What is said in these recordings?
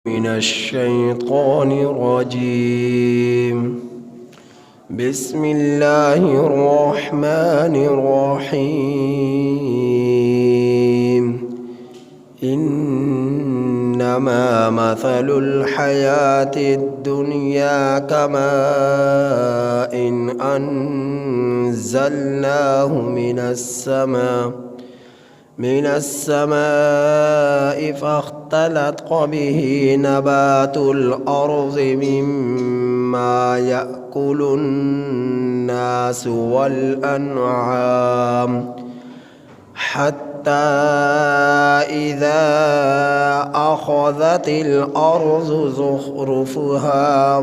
من الشيطان الرجيم. بسم الله الرحمن الرحيم. إنما مثل الحياة الدنيا كماء أنزلناه من السماء فاختلط به نبات الأرض مما يأكل الناس والأنعام حتى إذا أخذت الأرض زخرفها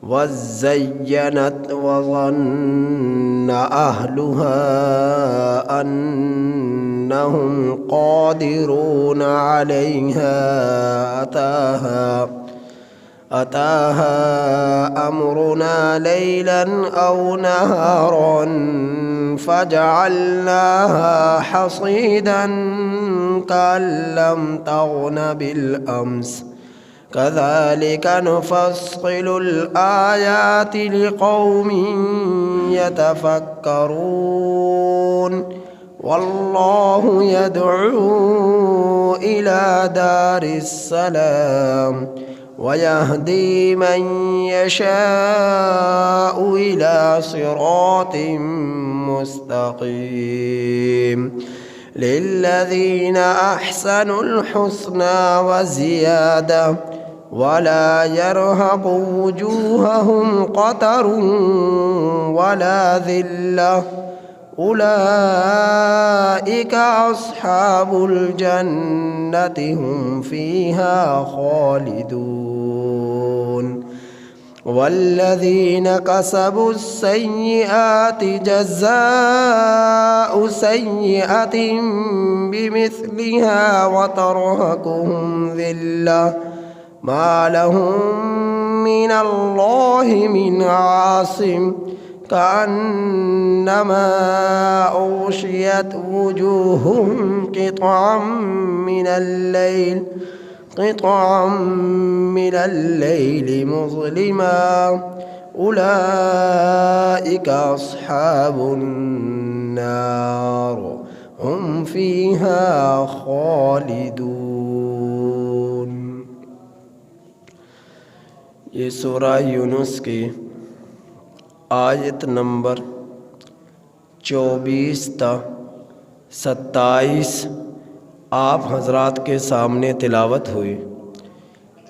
وزينت وظن أهلها أنهم قادرون عليها أتاها أمرنا ليلا أو نهارا فجعلناها حصيدا كأن لم تغن بالأمس كذلك نفصل الآيات لقوم يتفكرون والله يدعو إلى دار السلام ويهدي من يشاء إلى صراط مستقيم للذين أحسنوا الحسنى وزيادة ولا يرهق وجوههم قتر ولا ذلة أولئك أصحاب الجنة هم فيها خالدون والذين كسبوا السيئات جزاء سيئة بمثلها وترهقهم ذلة ما لهم من الله من عاصم كأنما أغشيت وجوههم قطعا من الليل مظلما أولئك أصحاب النار هم فيها خالدون. یہ سورہ یونس کی آیت نمبر 24 تا 27 آپ حضرات کے سامنے تلاوت ہوئی.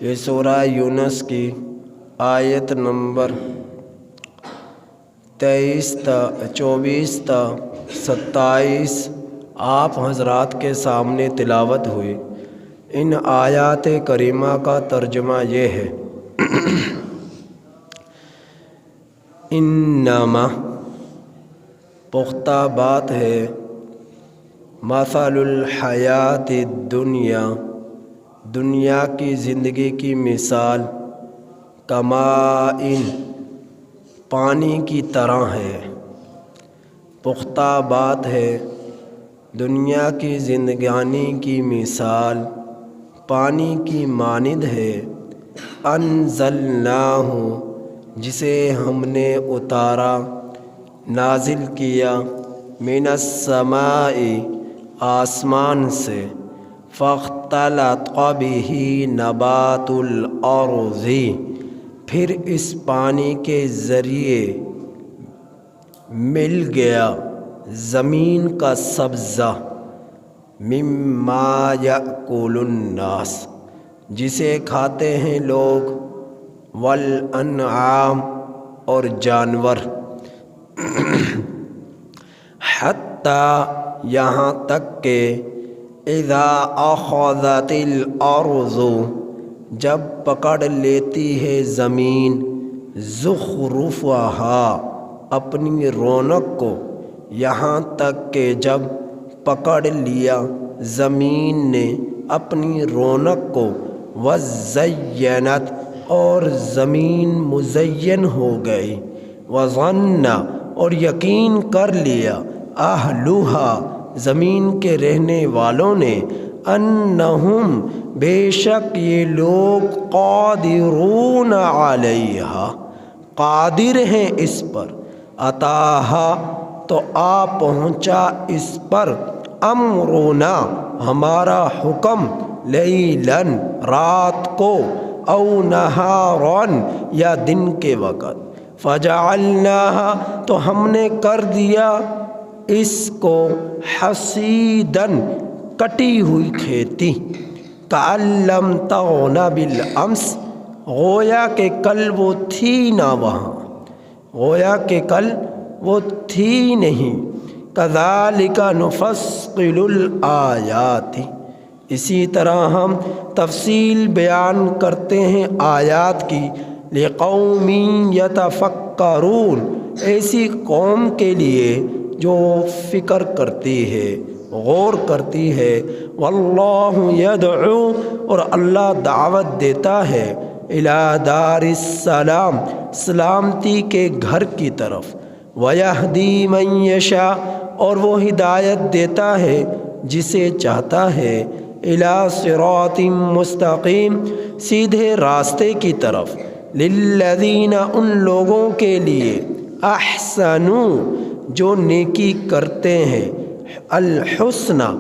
یہ سورہ یونس کی آیت نمبر 24 تا 27 آپ حضرات کے سامنے تلاوت ہوئی. ان آیات کریمہ کا ترجمہ یہ ہے: انما پختہ بات ہے، مثل الحیات الدنیا دنیا کی زندگی کی مثال، کمائن پانی کی طرح ہے. پختہ بات ہے، دنیا کی زندگانی کی مثال پانی کی مانند ہے. انزلناہ جسے ہم نے اتارا، نازل کیا، من السماء آسمان سے، فاختلط بہ نبات الارض پھر اس پانی کے ذریعے مل گیا زمین کا سبزہ، مما یأکل الناس جسے کھاتے ہیں لوگ، والانعام اور جانور، حتیٰ یہاں تک کہ اذا اخذت الارض جب پکڑ لیتی ہے زمین، زخرفہا اپنی رونق کو، یہاں تک کہ جب پکڑ لیا زمین نے اپنی رونق کو، وزینت اور زمین مزین ہو گئی، وظن اور یقین کر لیا، اہلھا زمین کے رہنے والوں نے، انہم بے شک یہ لوگ قادرون علیہا قادر ہیں اس پر، اتاہا تو آ پہنچا اس پر، امرنا ہمارا حکم، لیلاً رات کو، او نہاراً یا دن کے وقت، فجعلناہا تو ہم نے کر دیا اس کو، حصیداً کٹی ہوئی کھیتی، کأن لم تغن بالامس گویا کہ کل وہ تھی نہ وہاں، گویا کہ کل وہ تھی نہیں، کذالک نفصل الآیات اسی طرح ہم تفصیل بیان کرتے ہیں آیات کی، لقوم یتفکرون ایسی قوم کے لیے جو فکر کرتی ہے، غور کرتی ہے، واللہ یدعو اور اللہ دعوت دیتا ہے، الی دار السلام سلامتی کے گھر کی طرف، ویہدی من یشاء اور وہ ہدایت دیتا ہے جسے چاہتا ہے، الی صراط مستقیم سیدھے راستے کی طرف، للذین ان لوگوں کے لیے، احسنوا جو نیکی کرتے ہیں، الحسنى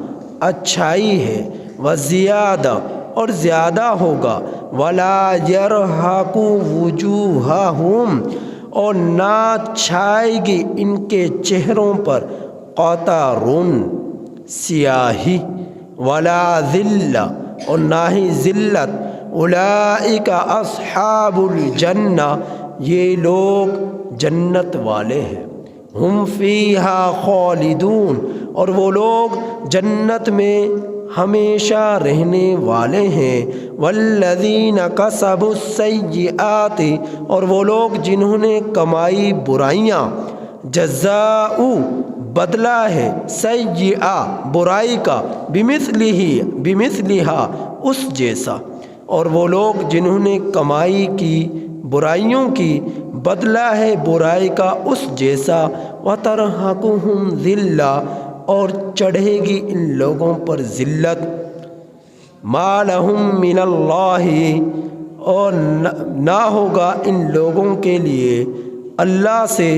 اچھائی ہے، وزیادہ اور زیادہ ہوگا، ولا یرہق وجوہہم اور نہ چھائے گی ان کے چہروں پر، قطر سیاہی، ولا ذلہ اور نہ ہی ذلت، اولئک اصحاب الجنہ یہ لوگ جنت والے ہیں، ہم فیہا خالدون اور وہ لوگ جنت میں ہمیشہ رہنے والے ہیں، والذین کسبوا السیئات اور وہ لوگ جنہوں نے کمائی برائیاں، جزاء بدلہ ہے، سیئہ برائی کا، بمثلہا اس جیسا، اور وہ لوگ جنہوں نے کمائی کی برائیوں کی بدلہ ہے برائی کا اس جیسا، وترہقہم ذلہ اور چڑھے گی ان لوگوں پر ذلت، ما لہم من اللہ اور نہ ہوگا ان لوگوں کے لیے اللہ سے،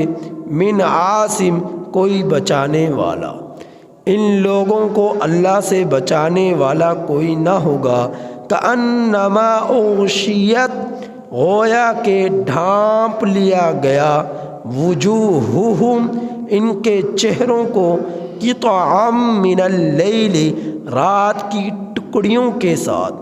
من عاصم کوئی بچانے والا، ان لوگوں کو اللہ سے بچانے والا کوئی نہ ہوگا، کأنما اغشیت گویا کہ ڈھانپ لیا گیا، وجوہہم ان کے چہروں کو، قطعا من اللیل رات کی ٹکڑیوں کے ساتھ،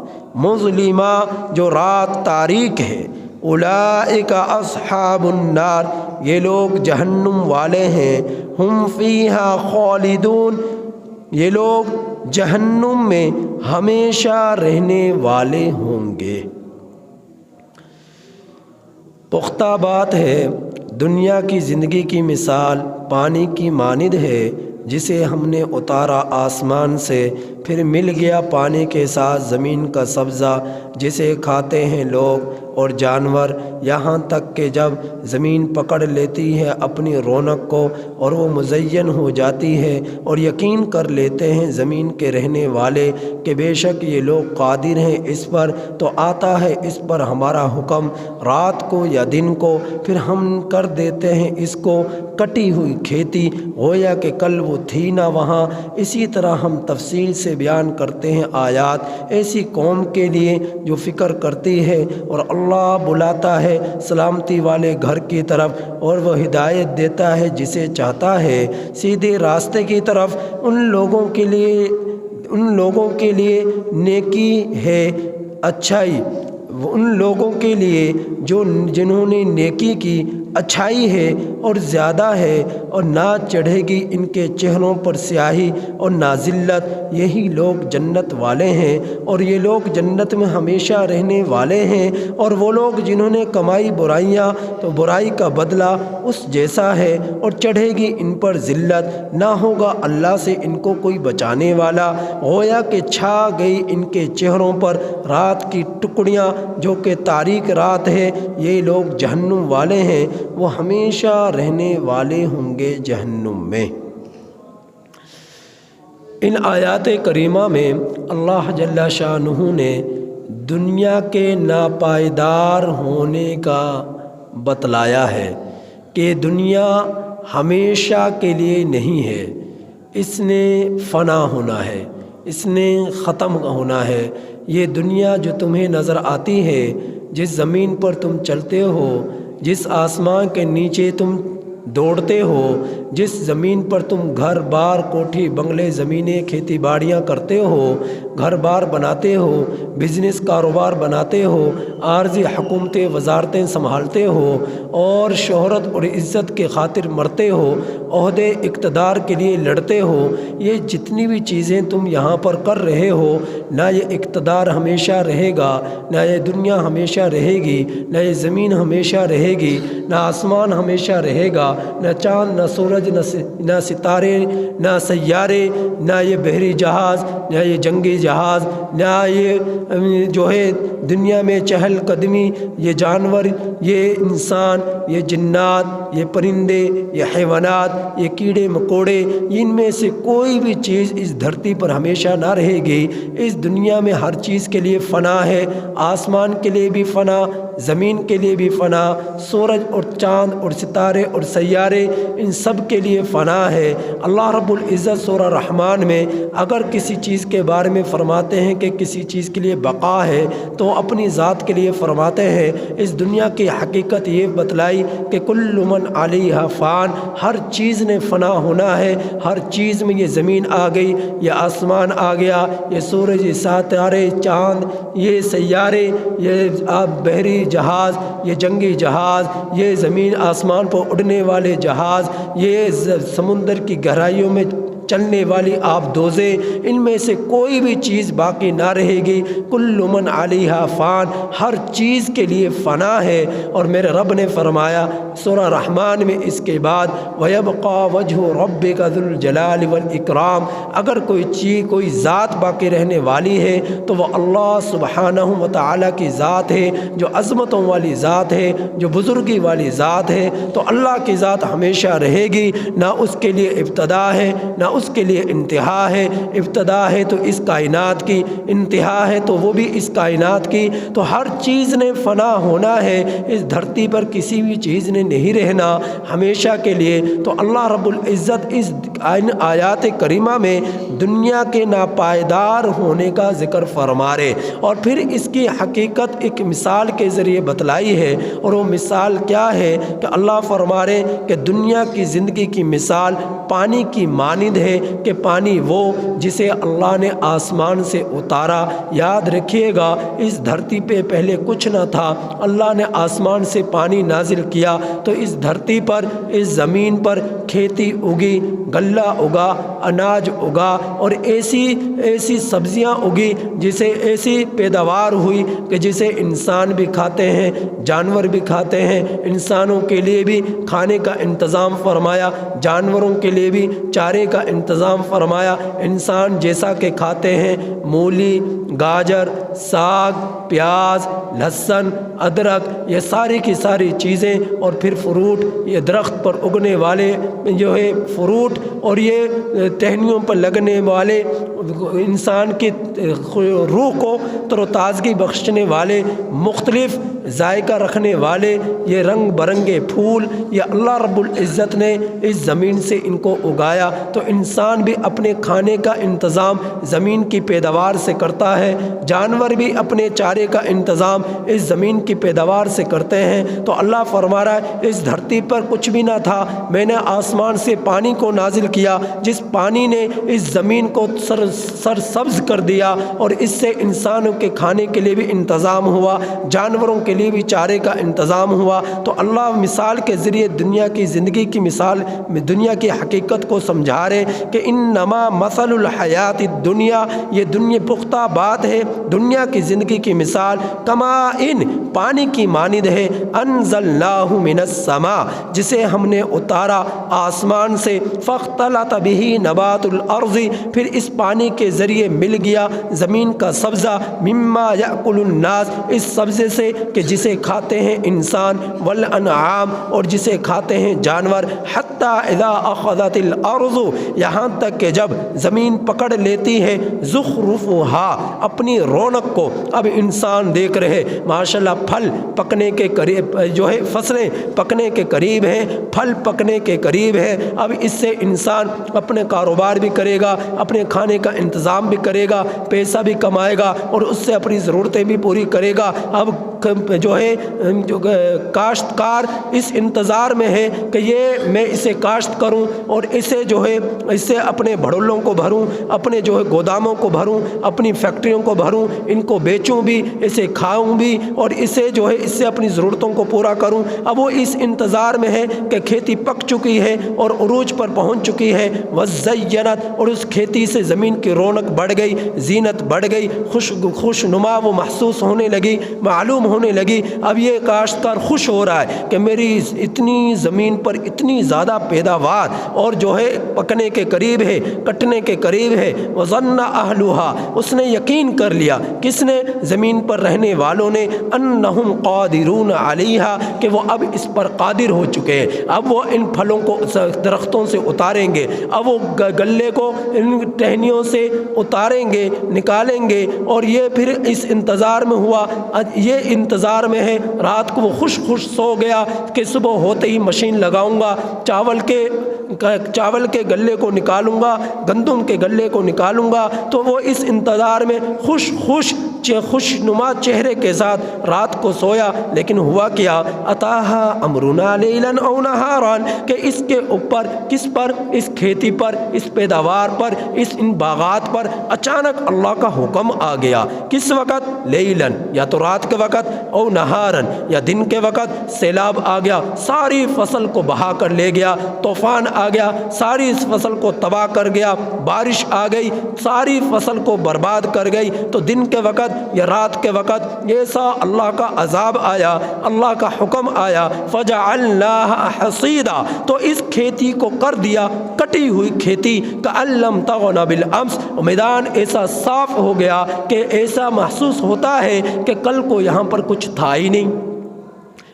مظلمہ جو رات تاریک ہے، اولئک اصحاب النار یہ لوگ جہنم والے ہیں، ہم فیہا خالدون یہ لوگ جہنم میں ہمیشہ رہنے والے ہوں گے۔ پختہ بات ہے، دنیا کی زندگی کی مثال پانی کی مانند ہے جسے ہم نے اتارا آسمان سے، پھر مل گیا پانی کے ساتھ زمین کا سبزہ جسے کھاتے ہیں لوگ اور جانور، یہاں تک کہ جب زمین پکڑ لیتی ہے اپنی رونق کو اور وہ مزین ہو جاتی ہے، اور یقین کر لیتے ہیں زمین کے رہنے والے کہ بے شک یہ لوگ قادر ہیں اس پر، تو آتا ہے اس پر ہمارا حکم رات کو یا دن کو، پھر ہم کر دیتے ہیں اس کو کٹی ہوئی کھیتی، گویا کہ کل وہ تھی نہ وہاں۔ اسی طرح ہم تفصیل سے بیان کرتے ہیں آیات ایسی قوم کے لیے جو فکر کرتی ہے، اور اللہ بلاتا ہے سلامتی والے گھر کی طرف، اور وہ ہدایت دیتا ہے جسے چاہتا ہے سیدھے راستے کی طرف۔ ان لوگوں کے لیے نیکی ہے، اچھائی، ان لوگوں کے لیے جنہوں نے نیکی کی اچھائی ہے اور زیادہ ہے، اور نہ چڑھے گی ان کے چہروں پر سیاہی اور نہ ذلت، یہی لوگ جنت والے ہیں اور یہ لوگ جنت میں ہمیشہ رہنے والے ہیں۔ اور وہ لوگ جنہوں نے کمائی برائیاں تو برائی کا بدلہ اس جیسا ہے، اور چڑھے گی ان پر ذلت، نہ ہوگا اللہ سے ان کو کوئی بچانے والا، گویا کہ چھا گئی ان کے چہروں پر رات کی ٹکڑیاں جو کہ تاریک رات ہے۔ یہ لوگ جہنم والے ہیں، وہ ہمیشہ رہنے والے ہوں گے جہنم میں۔ ان آیات کریمہ میں اللہ جل شانہ نے دنیا کے ناپائیدار ہونے کا بتلایا ہے کہ دنیا ہمیشہ کے لیے نہیں ہے، اس نے فنا ہونا ہے، اس نے ختم ہونا ہے۔ یہ دنیا جو تمہیں نظر آتی ہے، جس زمین پر تم چلتے ہو، جس آسمان کے نیچے تم دوڑتے ہو، جس زمین پر تم گھر بار کوٹھی بنگلے زمینیں کھیتی باڑیاں کرتے ہو، گھر بار بناتے ہو، بزنس کاروبار بناتے ہو، عارضی حکومتیں وزارتیں سنبھالتے ہو اور شہرت اور عزت کے خاطر مرتے ہو، عہدے اقتدار کے لیے لڑتے ہو، یہ جتنی بھی چیزیں تم یہاں پر کر رہے ہو، نہ یہ اقتدار ہمیشہ رہے گا، نہ یہ دنیا ہمیشہ رہے گی، نہ یہ زمین ہمیشہ رہے گی، نہ آسمان ہمیشہ رہے گا، نہ چاند، نہ سورج، نہ ستارے، نہ سیارے، نہ یہ بحری جہاز، نہ یہ جنگی جہاز، نہ یہ جو ہے دنیا میں چہل قدمی، یہ جانور، یہ انسان، یہ جنات، یہ پرندے، یہ حیوانات، یہ کیڑے مکوڑے، ان میں سے کوئی بھی چیز اس دھرتی پر ہمیشہ نہ رہے گی۔ اس دنیا میں ہر چیز کے لیے فنا ہے، آسمان کے لیے بھی فنا، زمین کے لیے بھی فنا، سورج اور چاند اور ستارے اور سیارے، ان سب کے لیے فنا ہے۔ اللہ رب العزت سورہ رحمان میں اگر کسی چیز کے بارے میں فرماتے ہیں کہ کسی چیز کے لیے بقا ہے تو اپنی ذات کے لیے فرماتے ہیں۔ اس دنیا کی حقیقت یہ بتلائی کہ کل من علیہا فان، ہر چیز نے فنا ہونا ہے، ہر چیز میں یہ زمین آ گئی، یہ آسمان آ گیا، یہ سورج، یہ ستارے، چاند، یہ سیارے، یہ بحری جہاز، یہ جنگی جہاز، یہ زمین آسمان پر اڑنے والے جہاز، یہ سمندر کی گہرائیوں میں چلنے والی آبدوزیں، ان میں سے کوئی بھی چیز باقی نہ رہے گی۔ کل من علیہا فان، ہر چیز کے لیے فنا ہے۔ اور میرے رب نے فرمایا سورہ رحمان میں اس کے بعد وَيَبْقَى وَجْهُ رَبِّكَ ذُو الْجَلَالِ وَالْإِكْرَامِ، اگر کوئی چیز، کوئی ذات باقی رہنے والی ہے تو وہ اللہ سبحانہ وتعالی کی ذات ہے، جو عظمتوں والی ذات ہے، جو بزرگی والی ذات ہے۔ تو اللہ کی ذات ہمیشہ رہے گی، نہ اس کے لیے ابتدا ہے نہ اس کے لیے انتہا ہے۔ ابتدا ہے تو اس کائنات کی، انتہا ہے تو وہ بھی اس کائنات کی۔ تو ہر چیز نے فنا ہونا ہے، اس دھرتی پر کسی بھی چیز نے نہیں رہنا ہمیشہ کے لیے۔ تو اللہ رب العزت اس آیات کریمہ میں دنیا کے ناپائیدار ہونے کا ذکر فرما رہے، اور پھر اس کی حقیقت ایک مثال کے ذریعے بتلائی ہے۔ اور وہ مثال کیا ہے کہ اللہ فرما رہے کہ دنیا کی زندگی کی مثال پانی کی مانند ہے، کہ پانی وہ جسے اللہ نے آسمان سے اتارا۔ یاد رکھیے گا اس دھرتی پہ پہلے کچھ نہ تھا، اللہ نے آسمان سے پانی نازل کیا تو اس دھرتی پر، اس زمین پر کھیتی اگی، غلہ اگا، اناج اگا، اور ایسی سبزیاں اگی، جسے ایسی پیداوار ہوئی کہ جسے انسان بھی کھاتے ہیں، جانور بھی کھاتے ہیں۔ انسانوں کے لیے بھی کھانے کا انتظام فرمایا، جانوروں کے لیے بھی چارے کا انتظام فرمایا۔ انسان جیسا کہ کھاتے ہیں مولی، گاجر، ساگ، پیاز، لہسن، ادرک، یہ ساری کی ساری چیزیں، اور پھر فروٹ، یہ درخت پر اگنے والے جو ہے فروٹ، اور یہ ٹہنیوں پر لگنے والے انسان کی روح کو تر و تازگی بخشنے والے، مختلف ذائقہ رکھنے والے یہ رنگ برنگے پھول، یہ اللہ رب العزت نے اس زمین سے ان کو اگایا۔ تو انسان بھی اپنے کھانے کا انتظام زمین کی پیداوار سے کرتا ہے، جانور بھی اپنے چارے کا انتظام اس زمین کی پیداوار سے کرتے ہیں۔ تو اللہ فرما رہا ہے اس دھرتی پر کچھ بھی نہ تھا، میں نے آسمان سے پانی کو نازل کیا، جس پانی نے اس زمین کو سرسبز کر دیا، اور اس سے انسانوں کے کھانے کے لیے بھی انتظام ہوا، جانوروں کے لیے بھی چارے کا انتظام ہوا۔ تو اللہ مثال کے ذریعے دنیا کی زندگی کی مثال، دنیا کی حقیقت کو سمجھا رہے کہ انما مثل الحیات الدنیا، یہ دنیا پختہ بات ہے، دنیا کی زندگی کی مثال کما ان پانی کی مانند ہے، انزلناہ من السماء، جسے ہم نے اتارا آسمان سے، فاختلط فاختلط به نبات الارض، پھر اس پانی کے ذریعے مل گیا زمین کا سبزہ، مما یأکل الناس، اس سبزے سے کہ جسے کھاتے ہیں انسان، والانعام، اور جسے کھاتے ہیں جانور، حتی اذا اخذت الارض، یہاں تک کہ جب زمین پکڑ لیتی ہے زخرفها، اپنی رونق کو۔ اب انسان دیکھ رہے ماشاءاللہ پھل پکنے کے قریب جو ہے، فصلیں پکنے کے قریب ہیں، پھل پکنے کے قریب ہے، اب اس سے انسان اپنے کاروبار بھی کرے گا، اپنے کھانے کا انتظام بھی کرے گا، پیسہ بھی کمائے گا، اور اس سے اپنی ضرورتیں بھی پوری کرے گا۔ اب جو ہے کاشتکار اس انتظار میں ہے کہ یہ میں اسے کاشت کروں اور اسے جو ہے اس سے اپنے بھڑولوں کو بھروں، اپنے جو ہے گوداموں کو بھروں، اپنی فیکٹریوں کو بھروں، ان کو بیچوں بھی، اسے کھاؤں بھی، اور اسے جو ہے اس سے اپنی ضرورتوں کو پورا کروں۔ اب وہ اس انتظار میں ہے کہ کھیتی پک چکی ہے اور عروج پر پہنچ چکی ہے، وزینت، اور اس کھیتی سے زمین کی رونق بڑھ گئی، زینت بڑھ گئی، خوشنما وہ محسوس ہونے لگی، معلوم ہونے لگی۔ اب یہ کاشتکار خوش ہو رہا ہے کہ میری اتنی زمین پر اتنی زیادہ پیداوار اور جو ہے پکنے کے قریب ہے، کٹنے کے قریب ہے۔ وظن اہلھا، اس نے یقین کر لیا، کس نے؟ زمین پر رہنے والوں نے، انہم قادرون علیہا، کہ وہ اب اس پر قادر ہو چکے ہیں، اب وہ ان پھلوں کو درختوں سے اتاریں گے، اب وہ گلے کو ان ٹہنیوں سے اتاریں گے، نکالیں گے۔ اور یہ پھر اس انتظار میں ہوا، یہ انتظار میں ہے، رات کو وہ خوش سو گیا کہ صبح ہوتے ہی مشین لگاؤں گا، چاول کے گلے کو نکالوں گا، گندم کے گلے کو نکالوں گا۔ تو وہ اس انتظار میں خوشنما چہرے کے ساتھ رات کو سویا، لیکن ہوا کیا؟ اتاہا امرنا لیلا او نہارا، کہ اس کے اوپر، کس پر؟ اس کھیتی پر، اس پیداوار پر، ان باغات پر اچانک اللہ کا حکم آ گیا۔ کس وقت؟ لیلاً، یا تو رات کے وقت، او نہاراً، یا دن کے وقت۔ سیلاب آ گیا، ساری فصل کو بہا کر لے گیا، طوفان آ گیا، ساری اس فصل کو تباہ کر گیا، بارش آ گئی، ساری فصل کو برباد کر گئی۔ تو دن کے وقت یا رات کے وقت ایسا اللہ کا عذاب آیا، اللہ کا حکم آیا، فجعلناها حصیدا، تو اس کھیتی کو کر دیا کٹی ہوئی کھیتی، کأن لم تغن بالامس، میدان ایسا صاف ہو گیا کہ ایسا محسوس ہوتا ہے کہ کل کو یہاں پر کچھ تھا ہی نہیں۔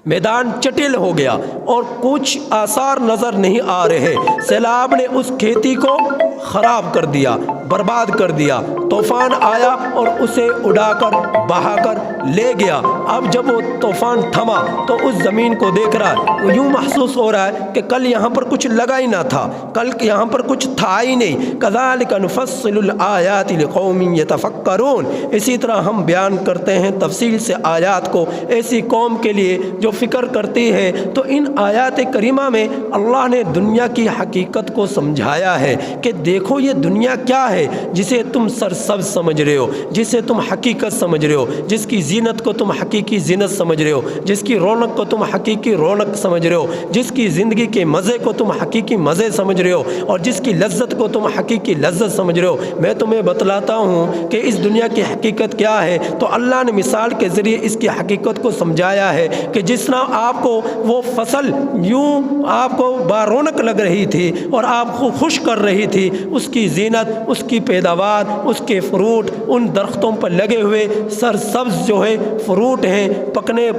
میدان چٹل ہو گیا اور کچھ آثار نظر نہیں آ رہے۔ سیلاب نے اس کھیتی کو خراب کر دیا، برباد کر دیا، طوفان آیا اور اسے اڑا کر بہا کر لے گیا۔ اب جب وہ طوفان تھما تو اس زمین کو دیکھ رہا ہے، یوں محسوس ہو رہا ہے کہ کل یہاں پر کچھ لگا ہی نہ تھا، کل یہاں پر کچھ تھا ہی نہیں۔ کذالک نفصل الآیات لقوم یتفکرون، اسی طرح ہم بیان کرتے ہیں تفصیل سے آیات کو ایسی قوم کے لیے جو فکر کرتی ہے۔ تو ان آیات کریمہ میں اللہ نے دنیا کی حقیقت کو سمجھایا ہے کہ دیکھو یہ دنیا کیا ہے جسے تم سرسبز سمجھ رہے ہو، جسے تم حقیقت سمجھ رہے ہو، جس کی زینت کو تم حقیقی زینت سمجھ رہے ہو، جس کی رونق کو تم حقیقی رونق سمجھ رہے ہو، جس کی زندگی کے مزے کو تم حقیقی مزے سمجھ رہے ہو، اور جس کی لذت کو تم حقیقی لذت سمجھ رہے ہو۔ میں تمہیں بتلاتا ہوں کہ اس دنیا کی حقیقت کیا ہے۔ تو اللہ نے مثال کے ذریعے اس کی حقیقت کو سمجھایا ہے کہ جس طرح آپ کو وہ فصل یوں آپ کو بارونق لگ رہی تھی اور آپ کو خوش کر رہی تھی، اس کی زینت، اس کی پیداوار، اس کے فروٹ، ان درختوں پر لگے ہوئے سرسبز جو ہے فروٹ ہیں،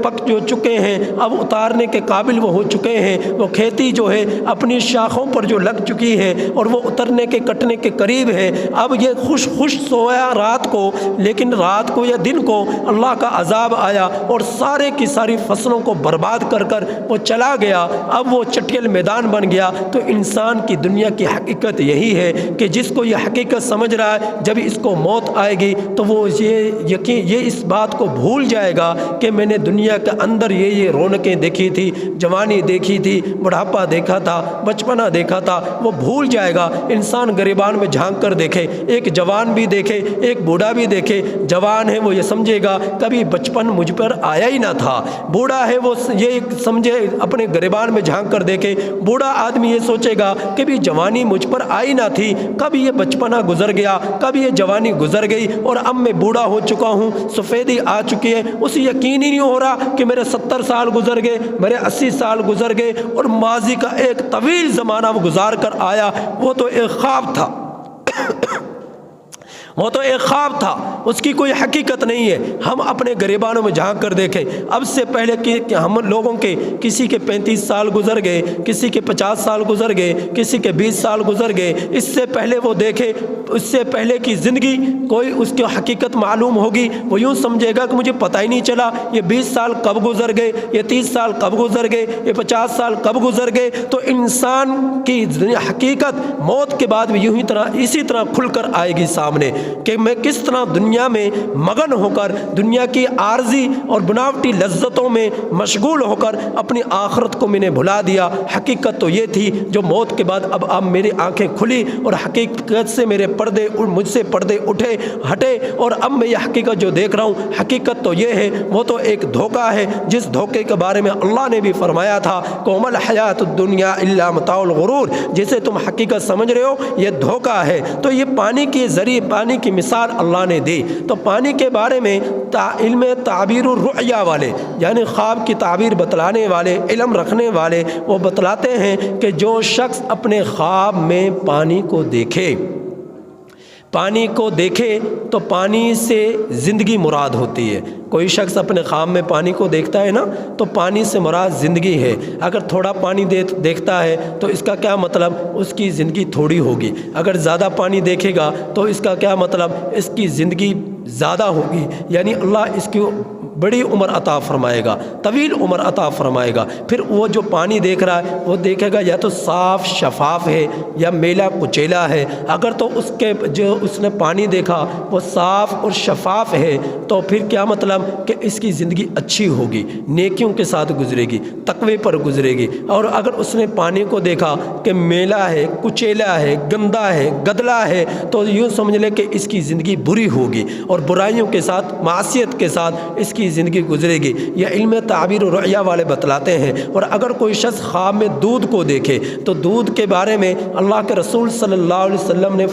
پک جو چکے ہیں، اب اتارنے کے قابل وہ ہو چکے ہیں، وہ کھیتی جو ہے اپنی شاخوں پر جو لگ چکی ہے اور وہ اترنے کے کٹنے کے قریب ہے۔ اب یہ خوش سویا رات کو، لیکن رات کو یا دن کو اللہ کا عذاب آیا اور سارے کی ساری فصلوں کو برباد کر وہ چلا گیا۔ اب وہ چٹیل میدان بن گیا۔ تو انسان کی دنیا کی حقیقت یہی ہے کہ جس کو یہ حقیقت سمجھ رہا ہے، جب اس کو موت آئے گی تو وہ یہ اس بات کو بھول جائے گا کہ میں نے دنیا کے اندر یہ رونقیں دیکھی تھی، جوانی دیکھی تھی، بڑھاپا دیکھا تھا، بچپنا دیکھا تھا، وہ بھول جائے گا۔ انسان گریبان میں جھانک کر دیکھے، ایک جوان بھی دیکھے، ایک بوڑھا بھی دیکھے۔ جوان ہے وہ یہ سمجھے گا کبھی بچپن مجھ پر آیا ہی نہ تھا، بوڑھا ہے وہ یہ سمجھے اپنے گریبان میں جھانک کر دیکھے، بوڑھا آدمی یہ سوچے گا کہ بھی جوانی مجھ پر آئی نہ تھی، کب یہ بچپنا گزر گیا، کب یہ جوانی گزر گئی اور اب میں بوڑھا ہو چکا ہوں، سفیدی آ چکی ہے، اسے یقین ہی نہیں ہو رہا کہ میرے 70 سال گزر گئے، میرے 80 سال گزر گئے، اور ماضی کا ایک طویل زمانہ وہ گزار کر آیا، وہ تو ایک خواب تھا، وہ تو ایک خواب تھا، اس کی کوئی حقیقت نہیں ہے۔ ہم اپنے گریبانوں میں جھانک کر دیکھیں، اب سے پہلے کہ ہم لوگوں کے کسی کے 35 سال گزر گئے، کسی کے 50 سال گزر گئے، کسی کے 20 سال گزر گئے، اس سے پہلے وہ دیکھے، اس سے پہلے کی زندگی کوئی اس کی حقیقت معلوم ہوگی، وہ یوں سمجھے گا کہ مجھے پتہ ہی نہیں چلا یہ 20 سال کب گزر گئے، یہ 30 سال کب گزر گئے، یہ 50 سال کب گزر گئے۔ تو انسان کی حقیقت موت کے بعد بھی اسی طرح کھل کر آئے گی سامنے، کہ میں کس طرح دنیا میں مگن ہو کر دنیا کی عارضی اور بناوٹی لذتوں میں مشغول ہو کر اپنی آخرت کو میں نے بھلا دیا۔ حقیقت تو یہ تھی جو موت کے بعد اب میری آنکھیں کھلی اور حقیقت سے مجھ سے پردے ہٹے، اور اب میں یہ حقیقت جو دیکھ رہا ہوں، حقیقت تو یہ ہے، وہ تو ایک دھوکہ ہے جس دھوکے کے بارے میں اللہ نے بھی فرمایا تھا کہ وَمَا الْحَيَاةُ الدُّنْيَا إِلَّا مَتَاعُ الْغُرُورِ، جسے تم حقیقت سمجھ رہے ہو یہ دھوکہ ہے۔ تو یہ پانی کے ذریعے پانی کی مثال اللہ نے دی۔ تو پانی کے بارے میں علم تعبیر الرؤیا والے، یعنی خواب کی تعبیر بتلانے والے، علم رکھنے والے، وہ بتلاتے ہیں کہ جو شخص اپنے خواب میں پانی کو دیکھے تو پانی سے زندگی مراد ہوتی ہے۔ کوئی شخص اپنے خواب میں پانی کو دیکھتا ہے نا، تو پانی سے مراد زندگی ہے۔ اگر تھوڑا پانی دیکھتا ہے تو اس کا کیا مطلب؟ اس کی زندگی تھوڑی ہوگی۔ اگر زیادہ پانی دیکھے گا تو اس کا کیا مطلب؟ اس کی زندگی زیادہ ہوگی، یعنی اللہ اس کی بڑی عمر عطا فرمائے گا، طویل عمر عطا فرمائے گا۔ پھر وہ جو پانی دیکھ رہا ہے وہ دیکھے گا یا تو صاف شفاف ہے یا میلا کچیلا ہے۔ اگر تو اس نے پانی دیکھا وہ صاف اور شفاف ہے تو پھر کیا مطلب؟ کہ اس کی زندگی اچھی ہوگی، نیکیوں کے ساتھ گزرے گی، تقوی پر گزرے گی۔ اور اگر اس نے پانی کو دیکھا کہ میلا ہے، کچیلا ہے، گندا ہے، گدلا ہے، تو یوں سمجھ لے کہ اس کی زندگی بری ہوگی اور برائیوں کے ساتھ، معصیت کے ساتھ اس کی زندگی گزرے گی۔ یہ علم تعبیر و رؤیا والے بتلاتے ہیں۔ اور اگر کوئی شخص خواب میں دودھ کو دیکھے تو دودھ کے بارے میں اللہ کے رسول صلی اللہ علیہ وسلم نے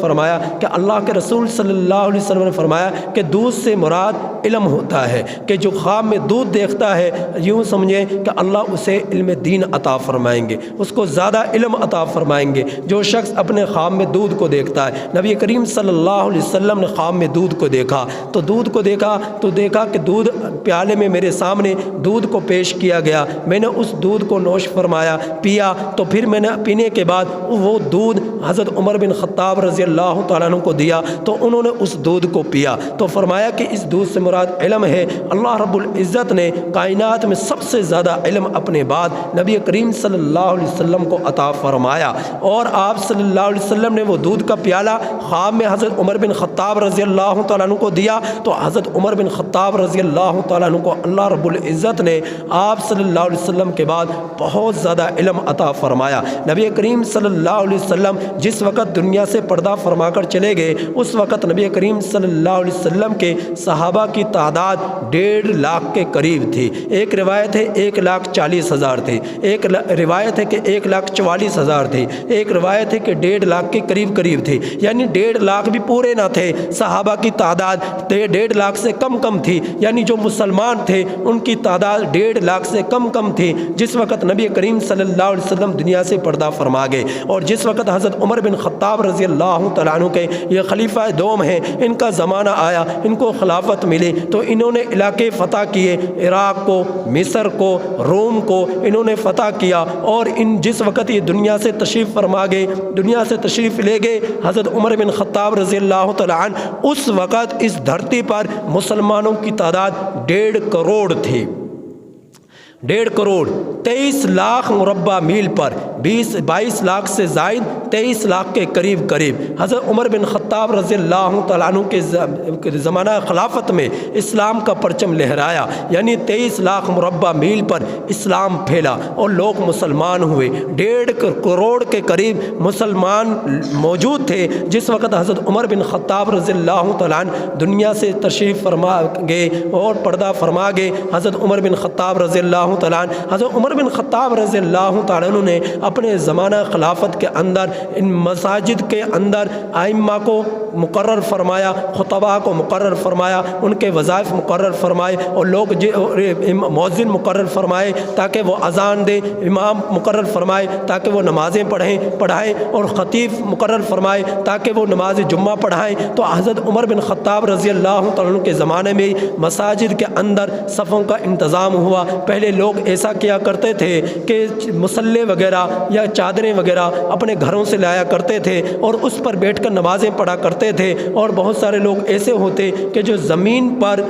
فرمایا کہ دودھ سے مراد علم ہوتا ہے، کہ جو خواب میں دودھ دیکھتا ہے یوں سمجھے کہ اللہ اسے علم دین عطا فرمائیں گے، اس کو زیادہ علم عطا فرمائیں گے۔ جو شخص اپنے خواب میں دودھ کو دیکھتا ہے، نبی کریم صلی اللہ علیہ وسلم نے خواب میں دودھ کو دیکھا تو دیکھا کہ دودھ پیالے میں میرے سامنے دودھ کو پیش کیا گیا، میں نے اس دودھ کو نوش فرمایا، پیا، تو پھر میں نے پینے کے بعد وہ دودھ حضرت عمر بن خطاب رضی اللہ تعالیٰ عنہ کو دیا تو انہوں نے اس دودھ کو پیا، تو فرمایا کہ اس دودھ سے مراد علم ہے۔ اللہ رب العزت نے کائنات میں سب سے زیادہ علم اپنے بعد نبی کریم صلی اللہ علیہ وسلم کو عطا فرمایا، اور آپ صلی اللہ علیہ وسلم نے وہ دودھ کا پیالہ خواب میں حضرت عمر بن خطاب رضی اللہ تعالیٰ عنہ کو دیا، تو حضرت عمر بن خطاب رضی اللہ تعالیٰ عنہ کو اللہ رب العزت نے آپ صلی اللہ علیہ وسلم کے بعد بہت زیادہ علم عطا فرمایا۔ نبی کریم صلی اللہ علیہ وسلم جس وقت دنیا سے پردہ فرما کر چلے گئے، اس وقت نبی کریم صلی اللہ علیہ وسلم کے صحابہ کی تعداد 1.5 لاکھ کے قریب تھی۔ ایک روایت ہے 1,40,000 تھی، ایک روایت ہے کہ 1,44,000 تھی، ایک روایت ہے کہ 1.5 لاکھ کے قریب تھی، یعنی 1.5 لاکھ بھی پورے نہ تھے۔ صحابہ کی تعداد 1.5 لاکھ سے کم تھی، یعنی جو مسلمان تھے ان کی تعداد 1.5 لاکھ سے کم تھی جس وقت نبی کریم صلی اللہ علیہ وسلم دنیا سے پردہ فرما گئے۔ اور جس وقت حضرت عمر بن خطاب رضی اللہ تعالیٰ عنہ کے یہ خلیفہ دوم ہیں، ان کا زمانہ آیا، ان کو خلافت ملی، تو انہوں نے علاقے فتح کیے، عراق کو، مصر کو، روم کو انہوں نے فتح کیا۔ اور جس وقت یہ دنیا سے تشریف لے گئے حضرت عمر بن خطاب رضی اللہ تعالیٰ عنہ، اس وقت اس دھرتی پر مسلمانوں کی تعداد 1.5 کروڑ تھی، 1.5 کروڑ 23 لاکھ مربع میل پر 22 لاکھ سے زائد 23 لاکھ کے قریب حضرت عمر بن خطاب رضی اللہ تعالیٰ عنہ کے زمانہ خلافت میں اسلام کا پرچم لہرایا، یعنی 23 لاکھ مربع میل پر اسلام پھیلا اور لوگ مسلمان ہوئے۔ 1.5 کروڑ کے قریب مسلمان موجود تھے جس وقت حضرت عمر بن خطاب رضی اللہ تعالیٰ عنہ دنیا سے تشریف فرما گئے اور پردہ فرما گئے۔ حضرت عمر بن خطاب رضی اللہ تعالیٰ عنہ، حضرت عمر بن خطاب رضی اللہ تعالیٰ عنہ نے اپنے زمانہ خلافت کے اندر ان مساجد کے اندر ائمہ کو مقرر فرمایا، خطباء کو مقرر فرمایا، ان کے وظائف مقرر فرمائے، اور لوگ مؤذن مقرر فرمائے تاکہ وہ اذان دے، امام مقرر فرمائے تاکہ وہ نمازیں پڑھائیں، اور خطیب مقرر فرمائے تاکہ وہ نماز جمعہ پڑھائیں۔ تو حضرت عمر بن خطاب رضی اللہ تعالیٰ عنہ کے زمانے میں مساجد کے اندر صفوں کا انتظام ہوا۔ پہلے لوگ ایسا کیا کرتے تھے کہ مصلے وغیرہ یا چادریں وغیرہ اپنے گھروں سے لایا کرتے تھے اور اس پر بیٹھ کر نمازیں پڑھا کرتے تھے، اور بہت سارے لوگ ایسے ہوتے کہ جو زمین پر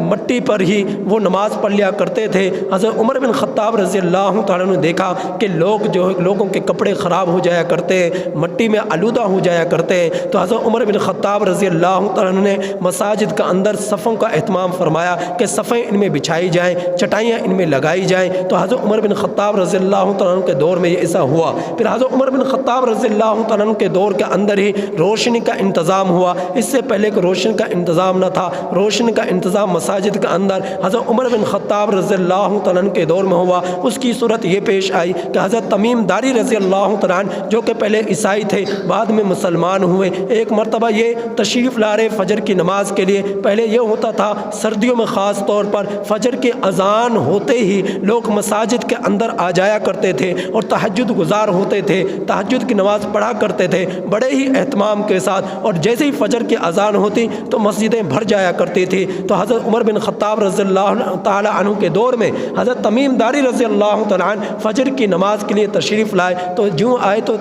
مٹی پر ہی وہ نماز پڑھ لیا کرتے تھے۔ حضرت عمر بن خطاب رضی اللہ تعالیٰ نے دیکھا کہ لوگوں کے کپڑے خراب ہو جایا کرتے، مٹی میں آلودہ ہو جایا کرتے، تو حضرت عمر بن خطاب رضی اللہ تعالیٰ نے مساجد کا اندر صفوں کا اہتمام فرمایا کہ صفیں ان میں بچھائی جائیں، چٹائیاں ان میں لگائی جائیں۔ تو حضرت عمر بن خطاب رضی اللہ تعالیٰ کے دور میں یہ ایسا ہوا۔ پھر حضرت عمر بن خطاب رضی اللہ تعالیٰ کے دور کے اندر ہی روشنی کا انتظام ہوا۔ اس سے پہلے کہ روشنی کا انتظام نہ تھا، روشنی کا انتظام مساجد کے اندر حضرت عمر بن خطاب رضی اللہ تعالیٰ کے دور میں ہوا۔ اس کی صورت یہ پیش آئی کہ حضرت تمیم داری رضی اللہ تعالیٰ جو کہ پہلے عیسائی تھے، بعد میں مسلمان ہوئے، ایک مرتبہ یہ تشریف لا رہے فجر کی نماز کے لیے۔ پہلے یہ ہوتا تھا سردیوں میں خاص طور پر فجر کی اذان ہوتے ہی لوگ مساجد کے اندر آ جایا کرتے تھے اور تہجد گزار ہوتے تھے، تہجد کی نماز پڑھا کرتے تھے بڑے ہی اہتمام کے ساتھ، اور جیسے ہی فجر کی اذان ہوتی تو مسجدیں بھر جایا کرتی تھی۔ تو حضرت عمر بن خطاب رضی اللہ تعالیٰ عنہ کے دور میں حضرت تمیم داری رضی اللہ تعالیٰ عنہ فجر کی نماز کے لیے تشریف لائے، تو جو آئے تو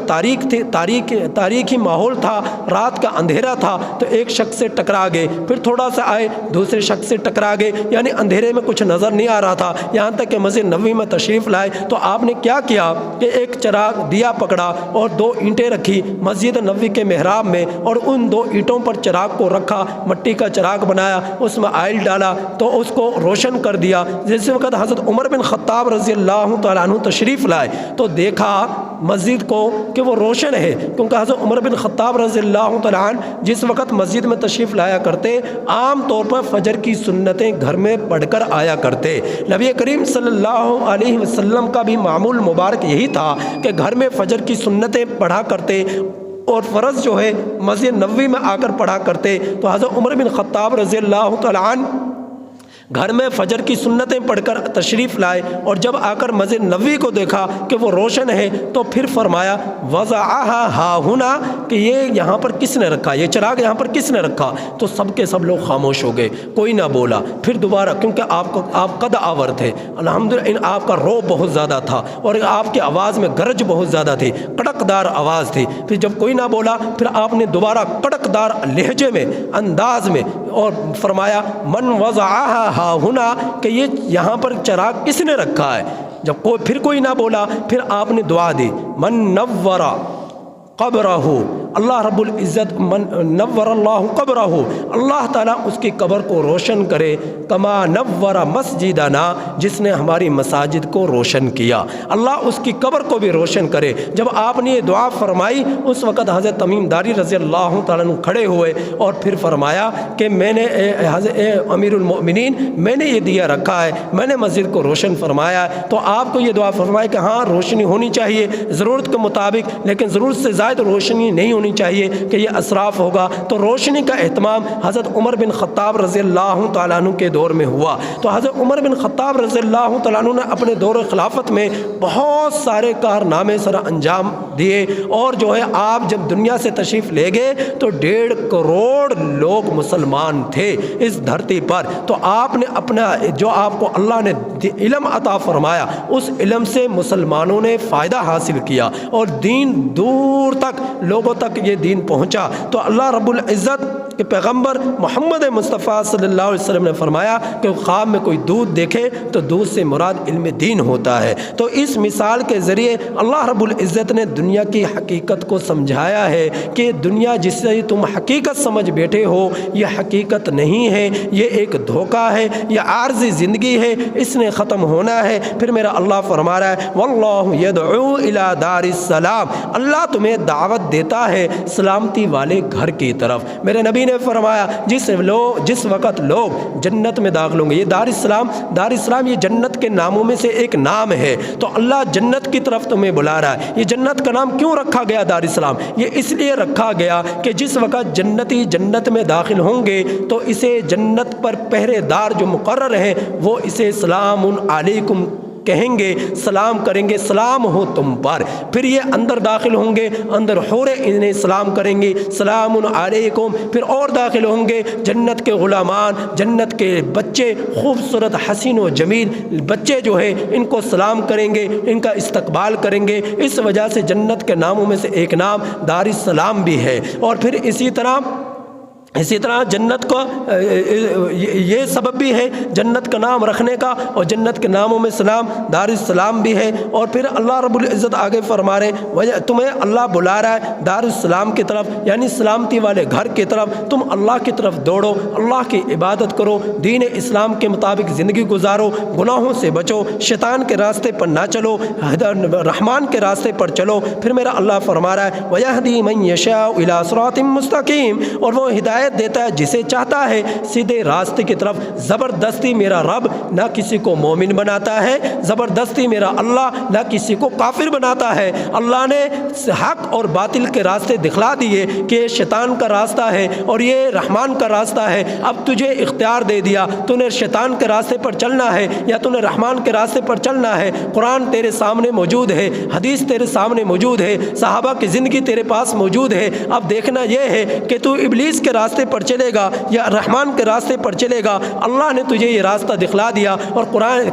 تاریخی ماحول تھا، رات کا اندھیرا تھا، تو ایک شخص سے ٹکرا گئے، پھر تھوڑا سا آئے دوسرے شخص سے ٹکرا گئے، یعنی اندھیرے میں کچھ نظر نہیں آ رہا تھا، یہاں تک کہ مسجد نبوی میں تشریف لائے تو آپ نے کیا کیا کہ ایک چراغ دیا پکڑا اور 2 اینٹیں رکھی مسجد نبوی کے محراب میں، اور ان 2 اینٹوں پر چراغ کو رکھا، مٹی کا چراغ بنایا، اس میں آئل ڈالا تو اس کو روشن کر دیا۔ جس وقت حضرت عمر بن خطاب رضی اللہ تعالیٰ عنہ تشریف لائے تو دیکھا مسجد کو کہ وہ روشن ہے، کیونکہ حضرت عمر بن خطاب رضی اللہ تعالیٰ عنہ جس وقت مسجد میں تشریف لایا کرتے عام طور پر فجر کی سنتیں گھر میں پڑھ کر آیا کرتے۔ نبی کریم صلی اللہ علیہ وسلم کا بھی معمول مبارک یہی تھا کہ گھر میں فجر کی سنتیں پڑھا کرتے اور فرض جو ہے مسجد نبوی میں آ کر پڑھا کرتے۔ تو حضرت عمر بن خطاب رضی اللہ تعالیٰ عنہ گھر میں فجر کی سنتیں پڑھ کر تشریف لائے، اور جب آ کر مسجد نبوی کو دیکھا کہ وہ روشن ہے تو پھر فرمایا وضعها ها هنا، کہ یہ یہاں پر کس نے رکھا، یہ چراغ یہاں پر کس نے رکھا؟ تو سب کے سب لوگ خاموش ہو گئے، کوئی نہ بولا۔ پھر دوبارہ، کیونکہ آپ قد آور تھے الحمدللہ، آپ کا رو بہت زیادہ تھا اور آپ کی آواز میں گرج بہت زیادہ تھی، کڑکدار آواز تھی۔ پھر جب کوئی نہ بولا پھر آپ نے دوبارہ کڑکدار لہجے میں انداز میں اور فرمایا من وضعها ها هنا، کہ یہ یہاں پر چراغ کس نے رکھا ہے؟ جب پھر کوئی نہ بولا پھر آپ نے دعا دی من نور قبرہ، اللہ رب العزت نور اللہ قبرہ، اللہ تعالیٰ اس کی قبر کو روشن کرے، کما نور مسجدنا، جس نے ہماری مساجد کو روشن کیا، اللہ اس کی قبر کو بھی روشن کرے۔ جب آپ نے یہ دعا فرمائی اس وقت حضرت تمیم داری رضی اللہ تعالیٰ عنہ کھڑے ہوئے اور پھر فرمایا کہ میں نے اے امیر المؤمنین، میں نے یہ دیا رکھا ہے، میں نے مسجد کو روشن فرمایا ہے، تو آپ کو یہ دعا فرمایا کہ ہاں روشنی ہونی چاہیے ضرورت کے مطابق، لیکن ضرورت سے زائد روشنی نہیں ہونی چاہیے کہ یہ اسراف ہوگا۔ تو روشنی کا اہتمام حضرت عمر بن خطاب رضی اللہ تعالیٰ عنہ کے دور میں ہوا۔ تو حضرت عمر بن خطاب رضی اللہ تعالیٰ عنہ نے اپنے دور خلافت میں بہت سارے کارنامے سر انجام دیے، اور جو ہے آپ جب دنیا سے تشریف لے گئے تو 1.5 کروڑ لوگ مسلمان تھے اس دھرتی پر۔ تو آپ نے اپنا جو آپ کو اللہ نے علم عطا فرمایا اس علم سے مسلمانوں نے فائدہ حاصل کیا اور دین دور تک لوگوں تک یہ دین پہنچا۔ تو اللہ رب العزت کے پیغمبر محمد مصطفیٰ صلی اللہ علیہ وسلم نے فرمایا کہ خواب میں کوئی دودھ دیکھے تو دودھ سے مراد علم دین ہوتا ہے۔ تو اس مثال کے ذریعے اللہ رب العزت نے دنیا کی حقیقت کو سمجھایا ہے کہ دنیا جس سے تم حقیقت سمجھ بیٹھے ہو یہ حقیقت نہیں ہے، یہ ایک دھوکہ ہے، یہ عارضی زندگی ہے، اس نے ختم ہونا ہے۔ پھر میرا اللہ فرما رہا ہے واللہ یدعو الی دار السلام، اللہ تمہیں دعوت دیتا ہے سلامتی والے گھر کی طرف۔ میرے نبی نبی نے فرمایا جس وقت لوگ جنت میں داخل ہوں گے، یہ دار اسلام یہ جنت کے ناموں میں سے ایک نام ہے، تو اللہ جنت کی طرف تمہیں بلا رہا ہے۔ یہ جنت کا نام کیوں رکھا گیا دار اسلام؟ یہ اس لیے رکھا گیا کہ جس وقت جنتی جنت میں داخل ہوں گے تو اسے جنت پر پہرے دار جو مقرر ہیں وہ اسے سلام علیکم کہیں گے، سلام کریں گے، سلام ہو تم پر۔ پھر یہ اندر داخل ہوں گے، اندر حوریں انہیں سلام کریں گے، سلام علیکم۔ پھر اور داخل ہوں گے جنت کے غلامان، جنت کے بچے، خوبصورت حسین و جمیل بچے جو ہے ان کو سلام کریں گے، ان کا استقبال کریں گے۔ اس وجہ سے جنت کے ناموں میں سے ایک نام دار السلام بھی ہے۔ اور پھر اسی طرح جنت کو یہ سبب بھی ہے جنت کا نام رکھنے کا، اور جنت کے ناموں میں سلام دار السلام بھی ہے۔ اور پھر اللہ رب العزت آگے فرما رہے تمہیں اللہ بلا رہا ہے دار السلام کی طرف، یعنی سلامتی والے گھر کی طرف۔ تم اللہ کی طرف دوڑو، اللہ کی عبادت کرو، دین اسلام کے مطابق زندگی گزارو، گناہوں سے بچو، شیطان کے راستے پر نہ چلو، رحمان کے راستے پر چلو۔ پھر میرا اللہ فرما رہا ہے وَيَهْدِي مَن يَشَاءُ إِلَىٰ صِرَاطٍ مُسْتَقِيمٍ، اور وہ ہدایت دیتا ہے جسے چاہتا ہے سیدھے راستے کی طرف۔ زبردستی میرا رب نہ کسی کو مومن بناتا ہے، زبردستی میرا اللہ نہ کسی کو کافر بناتا ہے۔ اللہ نے حق اور باطل کے راستے دکھلا دیے کہ یہ شیطان کا راستہ ہے اور یہ رحمان کا راستہ ہے۔ اب تجھے اختیار دے دیا، تو نے شیطان کے راستے پر چلنا ہے یا تو نے رحمان کے راستے پر چلنا ہے۔ قرآن تیرے سامنے موجود ہے، حدیث تیرے سامنے موجود ہے، صحابہ کی زندگی تیرے پاس موجود ہے۔ اب دیکھنا یہ ہے کہ تو ابلیس کے راستے پر چلے گا یا رحمان کے راستے پر چلے گا۔ اللہ نے تجھے یہ راستہ دکھلا دیا۔ اور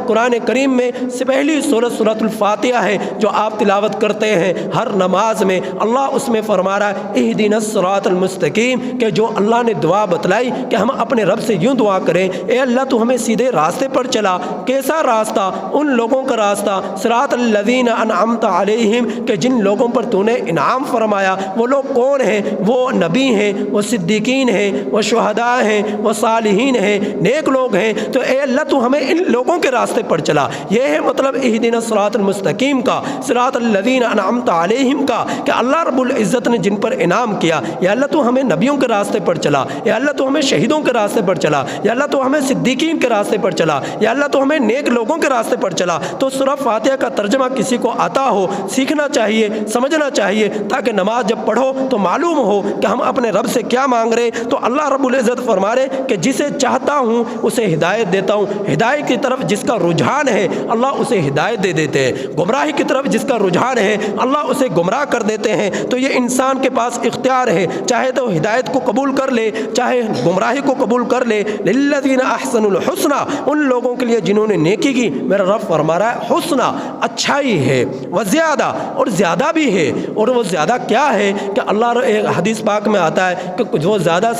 قرآن کریم میں سے پہلی سورۃ الفاتحہ ہے جو آپ تلاوت کرتے ہیں ہر نماز میں، اللہ اس میں فرما رہا ہے اہدنا الصراط المستقیم، کہ جو اللہ نے دعا بتلائی کہ ہم اپنے رب سے یوں دعا کریں، اے اللہ تو ہمیں سیدھے راستے پر چلا۔ کیسا راستہ؟ ان لوگوں کا راستہ، صراط الذین انعمت علیہم، کہ جن لوگوں پر تو نے انعام فرمایا۔ وہ لوگ کون ہیں؟ وہ نبی ہیں، وہ صدیقین ہیں، وہ شہداء ہیں، وہ صالحین ہیں، نیک لوگ ہیں۔ تو اے اللہ تو ہمیں ان لوگوں کے راستے پر چلا۔ یہ ہے مطلب اہدنا الصراط المستقیم کا، صراط الذین انعمت علیہم کا، کہ اللہ رب العزت نے جن پر انعام کیا۔ یا اللہ تو ہمیں نبیوں کے راستے پر چلا، یا اللہ تو ہمیں شہیدوں کے راستے پر چلا، یا اللہ تو ہمیں صدیقین کے راستے پر چلا، یا اللہ تو ہمیں نیک لوگوں کے راستے پر چلا۔ تو سورہ فاتحہ کا ترجمہ کسی کو آتا ہو، سیکھنا چاہیے، سمجھنا چاہیے، تاکہ نماز جب پڑھو تو معلوم ہو کہ ہم اپنے رب سے کیا مانگ رہے۔ تو اللہ رب العزت فرما رہے کہ جسے چاہتا ہوں اسے ہدایت دیتا ہوں۔ ہدایت کی طرف جس کا رجحان ہے اللہ اسے ہدایت دے دیتے ہیں، گمراہی کی طرف جس کا رجحان ہے اللہ اسے گمراہ کر دیتے ہیں۔ تو یہ انسان کے پاس اختیار ہے، چاہے تو ہدایت کو قبول کر لے، چاہے گمراہی کو قبول کر لے۔ للذین احسنوا الحسنی، ان لوگوں کے لیے جنہوں نے نیکی کی، میرا رب فرما رہا ہے حسنہ، اچھائی ہے، وزیادہ، اور زیادہ بھی ہے۔ اور وہ زیادہ کیا ہے کہ اللہ حدیث پاک میں آتا ہے کہ وہ زیادہ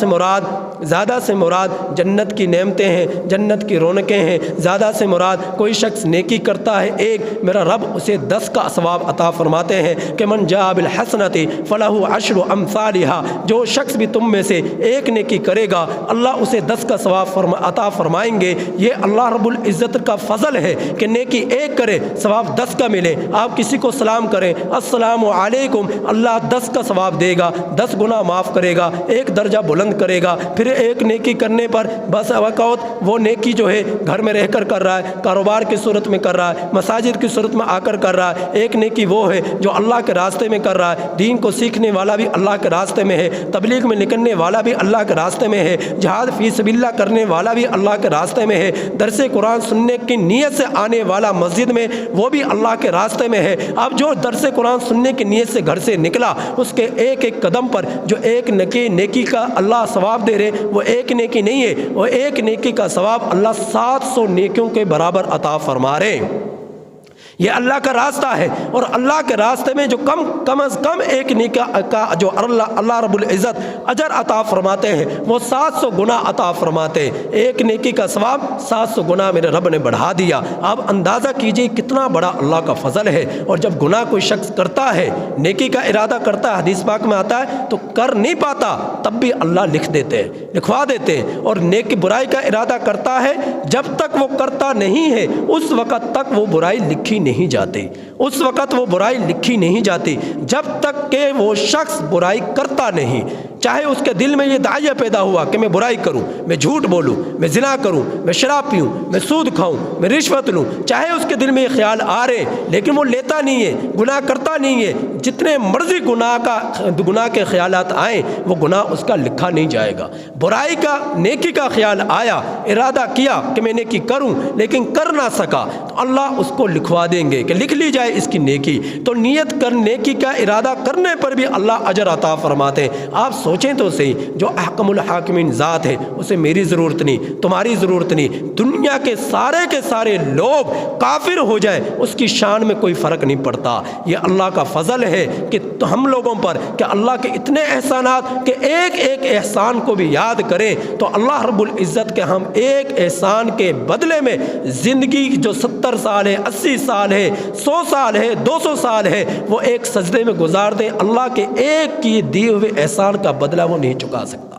سے مراد جنت کی نعمتیں ہیں، جنت کی رونقیں ہیں۔ زیادہ سے مراد کوئی شخص نیکی کرتا ہے ایک، میرا رب اسے 10 کا ثواب عطا فرماتے ہیں کہ من جاء بالحسنۃ فلہ عشر امثالھا، جو شخص بھی تم میں سے ایک نیکی کرے گا اللہ اسے 10 کا ثواب عطا فرمائیں گے۔ یہ اللہ رب العزت کا فضل ہے کہ نیکی ایک کرے ثواب 10 کا ملے۔ آپ کسی کو سلام کریں السلام علیکم، اللہ 10 کا ثواب دے گا، 10 گناہ معاف کرے گا، ایک درجہ بلند کرے گا۔ پھر ایک نیکی کرنے پر بس اوقات وہ نیکی جو ہے گھر میں رہ کر کر رہا ہے، کاروبار کی صورت میں کر رہا ہے، مساجد کی صورت میں آ کر کر رہا ہے۔ ایک نیکی وہ ہے جو اللہ کے راستے میں کر رہا ہے، دین کو سیکھنے والا بھی اللہ کے راستے میں ہے، تبلیغ میں نکلنے والا بھی اللہ کے راستے میں ہے، جہاد فی سبیل اللہ کرنے والا بھی اللہ کے راستے میں ہے، درس قرآن سننے کی نیت سے آنے والا مسجد میں وہ بھی اللہ کے راستے میں ہے۔ اب جو درس قرآن سننے کی نیت سے گھر سے نکلا، اس کے ایک ایک قدم پر جو ایک نیکی کا اللہ ثواب دے رہے، وہ ایک نیکی نہیں ہے، وہ ایک نیکی کا ثواب اللہ 700 نیکیوں کے برابر عطا فرما رہے ہیں۔ یہ اللہ کا راستہ ہے، اور اللہ کے راستے میں جو کم از کم ایک نیکی کا جو اللہ رب العزت اجر عطا فرماتے ہیں وہ 700 گنا عطا فرماتے ہیں۔ ایک نیکی کا ثواب 700 گنا میرے رب نے بڑھا دیا۔ آپ اندازہ کیجئے کتنا بڑا اللہ کا فضل ہے۔ اور جب گناہ کوئی شخص کرتا ہے، نیکی کا ارادہ کرتا ہے، حدیث پاک میں آتا ہے تو کر نہیں پاتا، تب بھی اللہ لکھوا دیتے ہیں۔ اور نیکی برائی کا ارادہ کرتا ہے، جب تک وہ کرتا نہیں ہے اس وقت تک وہ برائی لکھی نہیں جاتی، اس وقت وہ برائی لکھی نہیں جاتی جب تک کہ وہ شخص برائی کرتا نہیں۔ چاہے اس کے دل میں یہ داعیہ پیدا ہوا کہ میں برائی کروں، میں جھوٹ بولوں، میں زنا کروں، میں شراب پیوں، میں سود کھاؤں، میں رشوت لوں، چاہے اس کے دل میں یہ خیال آ رہے لیکن وہ لیتا نہیں ہے، گناہ کرتا نہیں ہے، جتنے مرضی گناہ کے خیالات آئیں وہ گناہ اس کا لکھا نہیں جائے گا۔ برائی کا نیکی کا خیال آیا، ارادہ کیا کہ میں نیکی کروں لیکن کر نہ سکا، تو اللہ اس کو لکھوا دیں گے کہ لکھ لی جائے اس کی نیکی۔ تو نیت کر نیکی کا ارادہ کرنے پر بھی اللہ اجر عطا فرماتے ہیں۔ آپ سوچیں تو صحیح، جو احکم الحاکمین ذات ہے اسے میری ضرورت نہیں، تمہاری ضرورت نہیں، دنیا کے سارے لوگ کافر ہو جائے اس کی شان میں کوئی فرق نہیں پڑتا۔ یہ اللہ کا فضل ہے کہ ہم لوگوں پر کہ اللہ کے اتنے احسانات کہ ایک ایک احسان کو بھی یاد کریں تو اللہ رب العزت کے ہم ایک احسان کے بدلے میں زندگی جو 70 سال ہے، 80 سال ہے، 100 سال ہے، 200 سال ہے، وہ ایک سجدے میں گزار دیں، اللہ کے ایک کی دیے ہوئے احسان کا بدلہ وہ نہیں چکا سکتا۔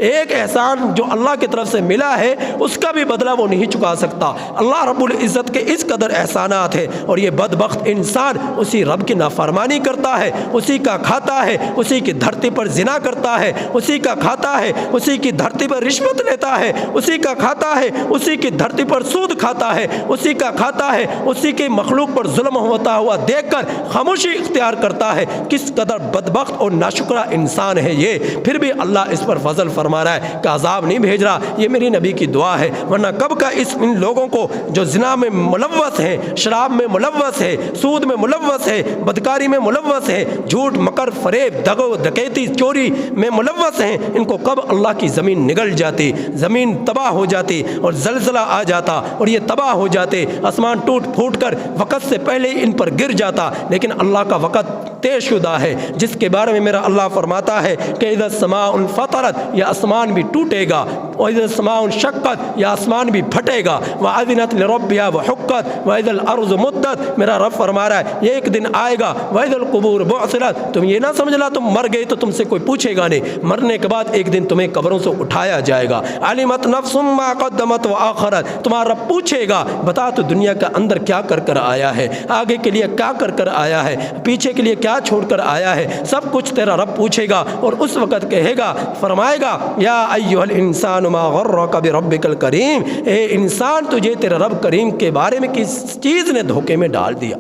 ایک احسان جو اللہ کی طرف سے ملا ہے اس کا بھی بدلہ وہ نہیں چکا سکتا۔ اللہ رب العزت کے اس قدر احسانات ہیں، اور یہ بدبخت انسان اسی رب کی نافرمانی کرتا ہے، اسی کا کھاتا ہے، اسی کی دھرتی پر زنا کرتا ہے، اسی کا کھاتا ہے، اسی کی دھرتی پر رشوت لیتا ہے، اسی کا کھاتا ہے، اسی کی دھرتی پر سود کھاتا ہے، اسی کا کھاتا ہے، اسی کے مخلوق پر ظلم ہوتا ہوا دیکھ کر خاموشی اختیار کرتا ہے۔ کس قدر بدبخت اور ناشکرا انسان ہے یہ، پھر بھی اللہ اس پر فضل فرما رہا ہے کہ عذاب نہیں بھیج رہا۔ یہ میری نبی کی دعا ہے، ورنہ کب کا ان لوگوں کو جو زنا میں ملوث ہیں، شراب میں ملوث ہے، سود میں ملوث ہے، بدکاری میں ملوث ہے، جھوٹ مکر فریب دغو ڈکیتی چوری میں ملوث ہیں، ان کو کب اللہ کی زمین نگل جاتی، زمین تباہ ہو جاتی اور زلزلہ آ جاتا اور یہ تباہ ہو جاتے، آسمان ٹوٹ پھوٹ کر وقت سے پہلے ان پر گر جاتا، لیکن اللہ کا وقت طے شدہ ہے جس کے بارے میں میرا اللہ فرماتا ہے کہ اذا السماء انفطرت، یہ آسمان بھی ٹوٹے گا، واذا السماء انشقت، یہ آسمان بھی پھٹے گا، واذنت لربها وحقت، واذا الارض مدت، میرا رب فرما رہا ہے یہ ایک دن آئے گا، واذا القبور بعثرت، تم یہ نہ سمجھنا تم مر گئے تو تم سے کوئی پوچھے گا نہیں، مرنے کے بعد ایک دن تمہیں قبروں سے اٹھایا جائے گا، علمت نفس ما قدمت واخرت، تمہارا رب پوچھے گا بتا تو دنیا کے اندر کیا کر کر آیا ہے، آگے کے لیے کیا کر کر آیا ہے، پیچھے کے لیے کیا چھوڑ کر آیا ہے، سب کچھ تیرا رب پوچھے گا، اور اس وقت کہے گا، فرمائے گا یا ایھا الانسان ما غرک بربک الکریم، اے انسان تجھے تیرے رب کریم کے بارے میں کس چیز نے دھوکے میں ڈال دیا۔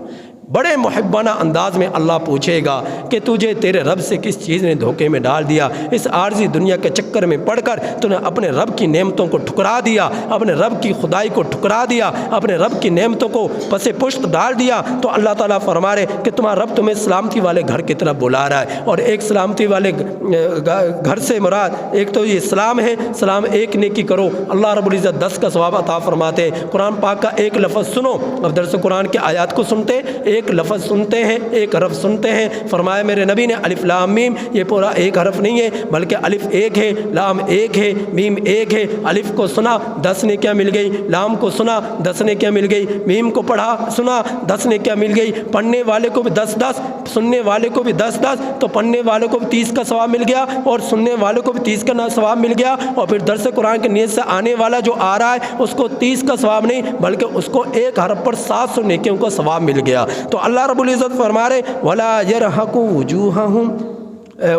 بڑے محبانہ انداز میں اللہ پوچھے گا کہ تجھے تیرے رب سے کس چیز نے دھوکے میں ڈال دیا، اس عارضی دنیا کے چکر میں پڑھ کر تو نے اپنے رب کی نعمتوں کو ٹھکرا دیا، اپنے رب کی خدائی کو ٹھکرا دیا، اپنے رب کی نعمتوں کو پس پشت ڈال دیا، تو اللہ تعالیٰ فرما رہے کہ تمہارا رب تمہیں سلامتی والے گھر کی طرف بلا رہا ہے، اور ایک سلامتی والے گھر سے مراد ایک تو یہ سلام ہے، سلام ایک نیکی کرو، اللہ رب العزت 10 کا ثواب عطا فرماتے ہیں۔ قرآن پاک کا ایک لفظ سنو، اب درس قرآن کے آیات کو سنتے، ایک لفظ سنتے ہیں، ایک حرف سنتے ہیں، فرمایا میرے نبی نے الف لام میم، یہ پورا ایک حرف نہیں ہے بلکہ الف ایک ہے، لام ایک ہے، میم ایک ہے، الف کو سنا 10 نے کیا مل گئی، لام کو سنا 10 نے کیا مل گئی، میم کو پڑھا سنا 10 نے کیا مل گئی، پڑھنے والے کو بھی 10 سننے والے کو بھی 10 تو پڑھنے والے کو بھی 30 کا ثواب مل گیا اور سننے والے کو بھی 30 کا ثواب مل گیا، اور پھر درس قرآن کی نیت سے آنے والا جو آ رہا ہے اس کو 30 کا ثواب نہیں بلکہ اس کو ایک حرف پر 700 نیکیوں کا ثواب مل گیا۔ تو اللہ رب العزت فرما رہے ولا يرهق وجوههم،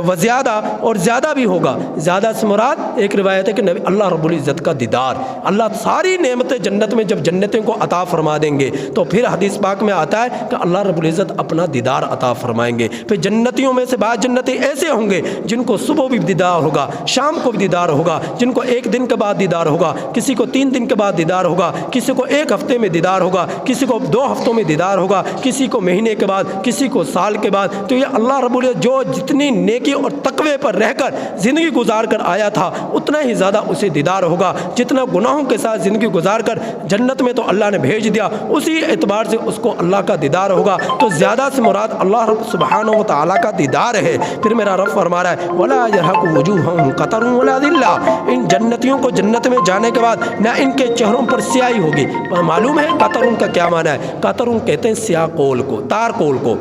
وزیادہ اور زیادہ بھی ہوگا، زیادہ سے مراد ایک روایت ہے کہ اللہ رب العزت کا دیدار، اللہ ساری نعمتیں جنت میں جب جنتوں کو عطا فرما دیں گے تو پھر حدیث پاک میں آتا ہے کہ اللہ رب العزت اپنا دیدار عطا فرمائیں گے۔ پھر جنتیوں میں سے بعض جنتی ایسے ہوں گے جن کو صبح بھی دیدار ہوگا، شام کو بھی دیدار ہوگا، جن کو 1 دن کے بعد دیدار ہوگا، کسی کو 3 دن کے بعد دیدار ہوگا، کسی کو 1 ہفتے میں دیدار ہوگا، کسی کو 2 ہفتوں میں دیدار ہوگا، کسی کو مہینے کے بعد، کسی کو سال کے بعد۔ تو یہ اللہ رب العزت جو جتنی نیکی اور تقوی پر رہ کر زندگی گزار کر آیا تھا اتنا ہی زیادہ اسے دیدار ہوگا، جتنا گناہوں کے ساتھ زندگی گزار کر جنت میں تو اللہ نے بھیج دیا اسی اعتبار سے اس کو اللہ کا دیدار ہوگا۔ تو زیادہ سے مراد اللہ رب سبحانہ و تعالیٰ کا دیدار ہے۔ پھر میرا رب فرما رہا ہے ولا يرهق وجوههم قتر ولا ذلہ، ان جنتیوں کو جنت میں جانے کے بعد نہ ان کے چہروں پر سیاہی ہوگی۔ معلوم ہے قطر کا کیا معنی ہے؟ قطر کہتے ہیں سیاہ کول کو، تار کول کو۔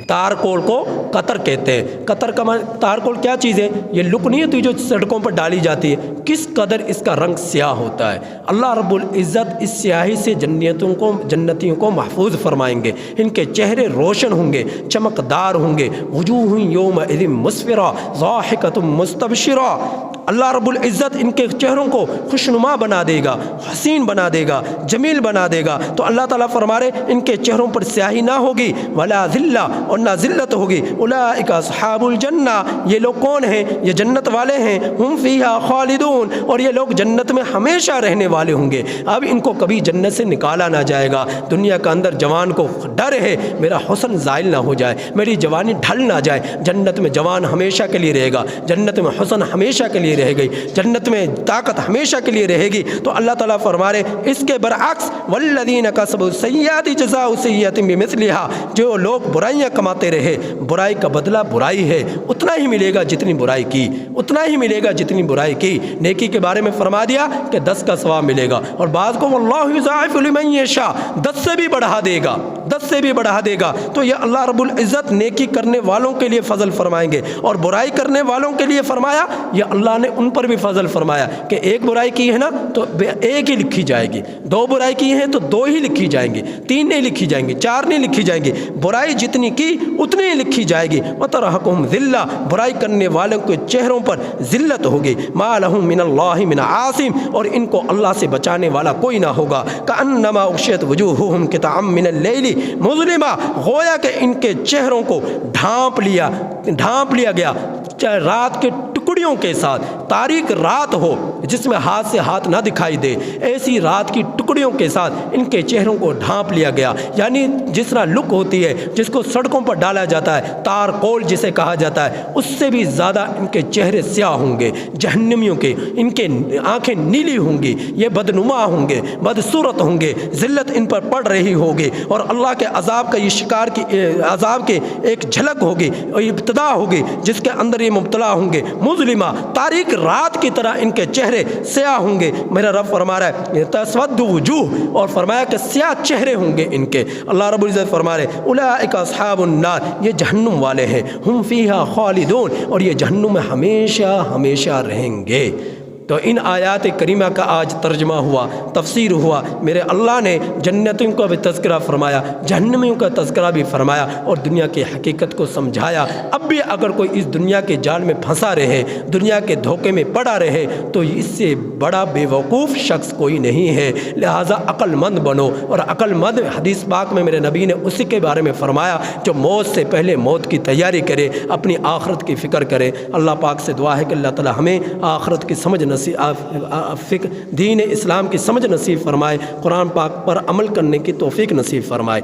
تارکول کو قطر کہتے ہیں۔ قطر کا تارکول کیا چیز ہے؟ یہ لک نہیں ہوتی جو سڑکوں پر ڈالی جاتی ہے، کس قدر اس کا رنگ سیاہ ہوتا ہے۔ اللہ رب العزت اس سیاہی سے جنتیوں کو محفوظ فرمائیں گے، ان کے چہرے روشن ہوں گے، چمکدار ہوں گے، وجوہ یومئذ مسفرہ ضاحکۃ مستبشرہ۔ اللہ رب العزت ان کے چہروں کو خوشنما بنا دے گا، حسین بنا دے گا، جمیل بنا دے گا۔ تو اللہ تعالیٰ فرما رہے ان کے چہروں پر سیاہی نہ ہوگی، ولا ذلہ، اور نہ ذلت ہوگی۔ اولئک اصحاب الجنہ، یہ لوگ کون ہیں؟ یہ جنت والے ہیں۔ ہم فیہا خالدون، اور یہ لوگ جنت میں ہمیشہ رہنے والے ہوں گے۔ اب ان کو کبھی جنت سے نکالا نہ جائے گا۔ دنیا کے اندر جوان کو ڈر ہے میرا حسن زائل نہ ہو جائے، میری جوانی ڈھل نہ جائے۔ جنت میں جوان ہمیشہ کے لیے رہے گا، جنت میں حسن ہمیشہ کے لیے رہے گی، جنت میں طاقت ہمیشہ کے لیے رہے گی۔ تو اللہ تعالیٰ فرما رہے اس کے برعکس والذین کسبوا السیئات جزاء سیئۃ بمثلھا، جو لوگ برائیاں کماتے رہے، برائی کا بدلہ برائی ہے، اتنا ہی ملے گا جتنی برائی کی، اتنا ہی ملے گا جتنی برائی کی۔ نیکی کے بارے میں فرما دیا کہ 10 کا ثواب ملے گا، اور بعض کو واللہ یضاعف لمن یشاء، 10 سے بھی بڑھا دے گا، 10 سے بھی بڑھا دے گا۔ تو یہ اللہ رب العزت نیکی کرنے والوں کے لیے فضل فرمائیں گے، اور برائی کرنے والوں کے لیے فرمایا یہ اللہ نے ان پر بھی فضل فرمایا کہ ایک برائی کی ہے نا تو ایک ہی لکھی جائے گی، 2 برائی کی ہیں تو 2 ہی لکھی جائیں گی، 3 نہیں لکھی جائیں گی، 4 نہیں لکھی جائیں گی، برائی جتنی کی اتنی ہی لکھی جائے گی۔ وترہقہم ذلہ، برائی کرنے والوں کے چہروں پر ذلت ہوگی۔ ما لہم من اللہ من عاصم، اور ان کو اللہ سے بچانے والا کوئی نہ ہوگا۔ کأنما اغشیت وجوہہم قطعا من اللیل مظلما، گویا کہ ان کے چہروں کو ڈھانپ لیا گیا رات کے ٹکڑیوں کے ساتھ، تاریک رات ہو جس میں ہاتھ سے ہاتھ نہ دکھائی دے، ایسی رات کی ٹکڑیوں کے ساتھ ان کے چہروں کو ڈھانپ لیا گیا۔ یعنی جس طرح لک ہوتی ہے جس کو سڑکوں پر ڈالا جاتا ہے، تارکول جسے کہا جاتا ہے، اس سے بھی زیادہ ان کے چہرے سیاہ ہوں گے جہنمیوں کے، ان کے آنکھیں نیلی ہوں گی، یہ بدنما ہوں گے، بدصورت ہوں گے، ذلت ان پر پڑ رہی ہوگی، اور اللہ کے عذاب کا یہ عذاب کے ایک جھلک ہوگی اور ابتدا ہوگی جس کے اندر یہ مبتلا ہوں گے۔ مظلمہ، تاریک رات کی طرح ان کے چہرے سیاہ ہوں گے۔ میرا رب فرما رہا ہے تسود وجوہ، اور فرمایا کہ سیاہ چہرے ہوں گے ان کے۔ اللہ رب العزت فرما رہے اولئک اصحاب النار، یہ جہنم والے ہیں، ہم فیہا خالدون، اور یہ جہنم میں ہمیشہ ہمیشہ رہیں گے۔ تو ان آیات کریمہ کا آج ترجمہ ہوا، تفسیر ہوا۔ میرے اللہ نے جنتوں کا بھی تذکرہ فرمایا، جہنمیوں کا تذکرہ بھی فرمایا، اور دنیا کی حقیقت کو سمجھایا۔ اب بھی اگر کوئی اس دنیا کے جال میں پھنسا رہے، دنیا کے دھوکے میں پڑا رہے، تو اس سے بڑا بے وقوف شخص کوئی نہیں ہے۔ لہٰذا عقل مند بنو، اور عقل مند حدیث پاک میں میرے نبی نے اسی کے بارے میں فرمایا جو موت سے پہلے موت کی تیاری کرے، اپنی آخرت کی فکر کرے۔ اللہ پاک سے دعا ہے کہ اللہ تعالی ہمیں آخرت کی سمجھ دین اسلام کی سمجھ نصیب فرمائے، قرآن پاک پر عمل کرنے کی توفیق نصیب فرمائے۔